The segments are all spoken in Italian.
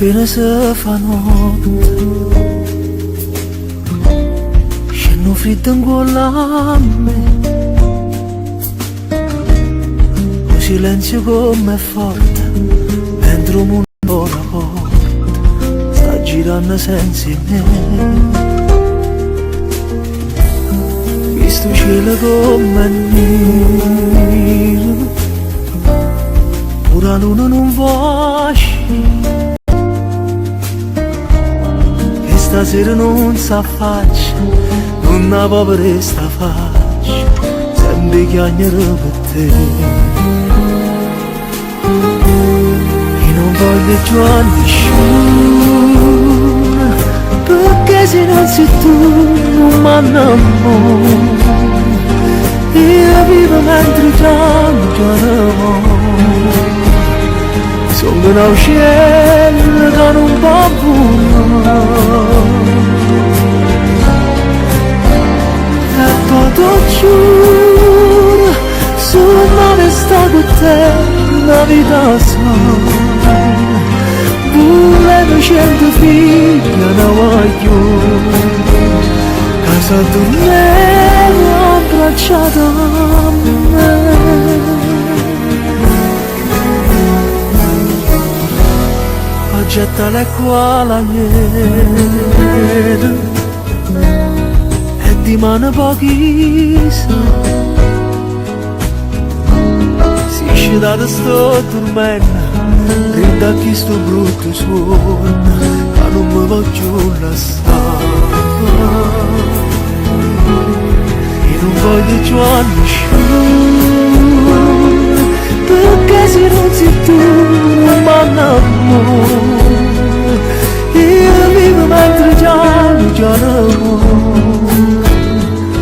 appena si fa notte, scendo freddo in gola a me, un silenzio come forte, mentre un mondo la porta, sta girando senza me. Questo cielo come nero, ora luna non va uscire, e stasera non s'affaccia, non ha povera sta faccia, sempre chiagnere per te. E non voglio più a nessuno, perché se non sei tu non mi innamoro. Io vivo mentre piango, sono un uccello che non può volare. E poi ti giuro, sono resta con te una vita sola. Volevo 100 figli, non voglio, casa dormevo abbracciata a me. Getta l'acqua la ieri e di mano pochissimo si esce da sto dormendo, rinda chi sto brutto suono, ma non mi voglio lasciare. E non voglio più a nessuno, perché se non sei tu non mi innamoro. Io vivo mentre piango,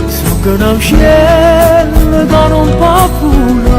sono un uccello che non può volare.